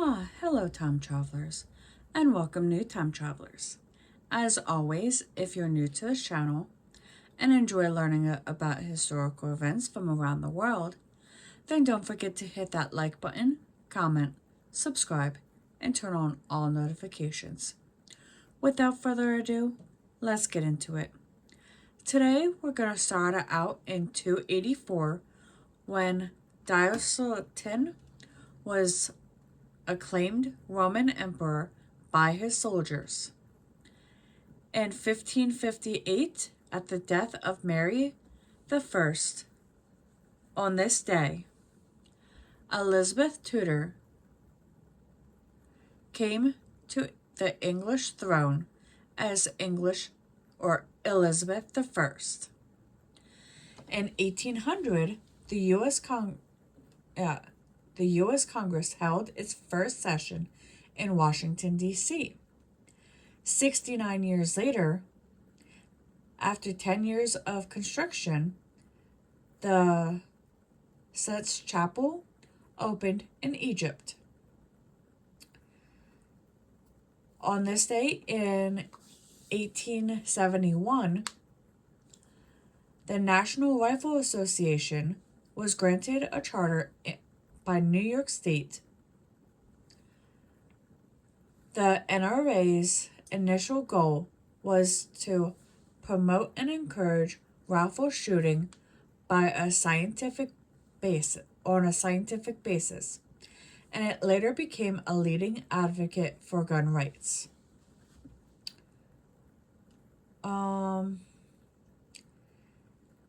Hello, time travelers, and welcome, new time travelers. As always, if you're new to this channel and enjoy learning about historical events from around the world, then don't forget to hit that like button, comment, subscribe, and turn on all notifications. Without further ado, let's get into it. Today, we're going to start out in 284 when Diocletian was acclaimed Roman emperor by his soldiers. In 1558, at the death of Mary I, on this day, Elizabeth Tudor came to the English throne as English or Elizabeth I. In 1800, the U.S. Congress held its first session in Washington, D.C. 69 years later, after 10 years of construction, the Setz Chapel opened in Egypt. On this day in 1871, the National Rifle Association was granted a charter by New York State. The NRA's initial goal was to promote and encourage rifle shooting on a scientific basis, and it later became a leading advocate for gun rights.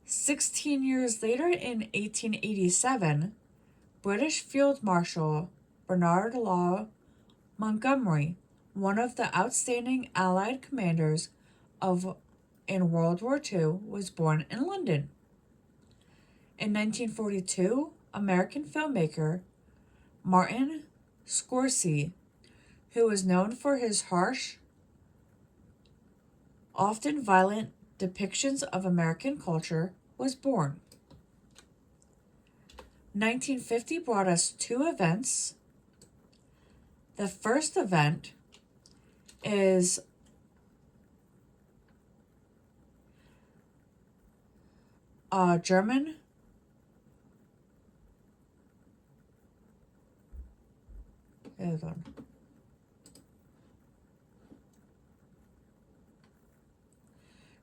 16 years later, in 1887, British Field Marshal Bernard Law Montgomery, one of the outstanding Allied commanders in World War II, was born in London. In 1942, American filmmaker Martin Scorsese, who was known for his harsh, often violent depictions of American culture, was born. 1950 brought us two events. The first event is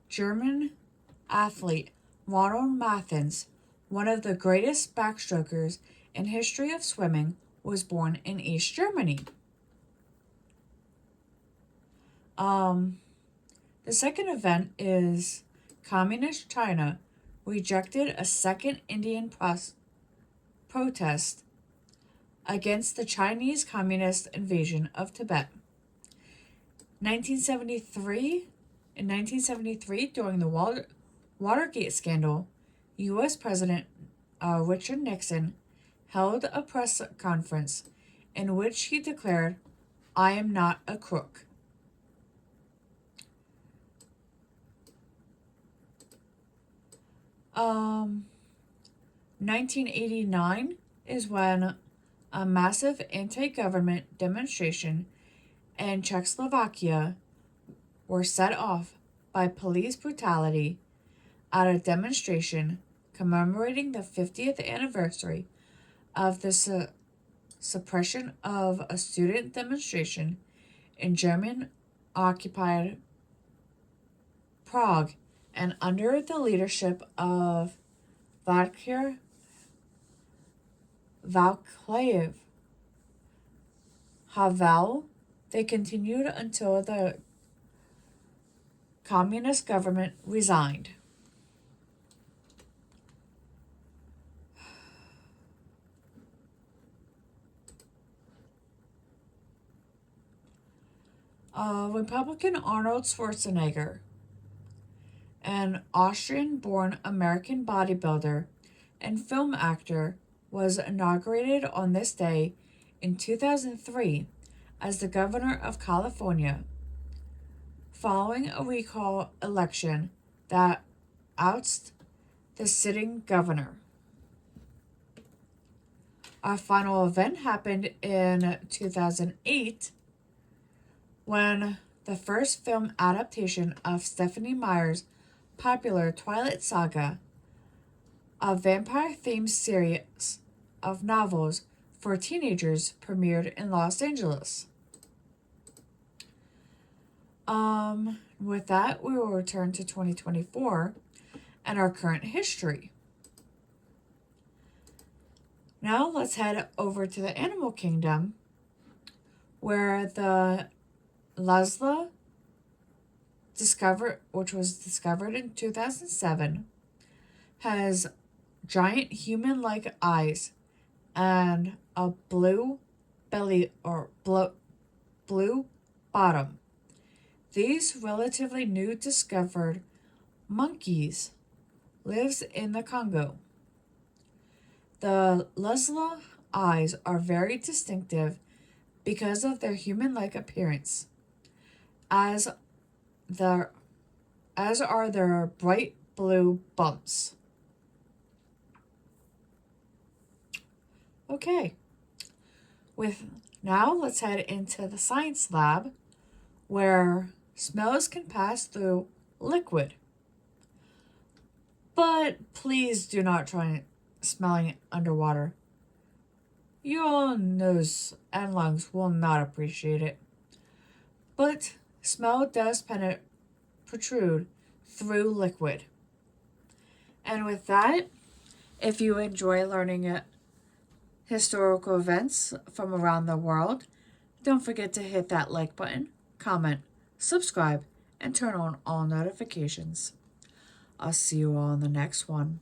German athlete Ronald Mathens, one of the greatest backstrokers in history of swimming, was born in East Germany. The second event is Communist China rejected a second Indian protest against the Chinese Communist invasion of Tibet. In 1973, during the Watergate scandal, U.S. President Richard Nixon held a press conference in which he declared, "I am not a crook." Um, 1989 is when a massive anti-government demonstration in Czechoslovakia were set off by police brutality at a demonstration commemorating the 50th anniversary of the suppression of a student demonstration in German-occupied Prague, and under the leadership of Václav Havel, they continued until the communist government resigned. Republican Arnold Schwarzenegger, an Austrian-born American bodybuilder and film actor, was inaugurated on this day in 2003 as the governor of California, following a recall election that ousted the sitting governor. Our final event happened in 2008 when the first film adaptation of Stephenie Meyer's popular Twilight Saga, a vampire-themed series of novels for teenagers, premiered in Los Angeles. With that, we will return to 2024 and our current history. Now let's head over to the animal kingdom, where the Lasla which was discovered in 2007, has giant human-like eyes and a blue belly or blue bottom. These relatively new discovered monkeys lives in the Congo. The Lasla eyes are very distinctive because of their human-like appearance, as are their bright blue bumps. Okay, now let's head into the science lab, where smells can pass through liquid. But please do not try smelling it underwater. Your nose and lungs will not appreciate it. But smell does protrude through liquid. And with that, if you enjoy learning historical events from around the world, don't forget to hit that like button, comment, subscribe, and turn on all notifications. I'll see you all in the next one.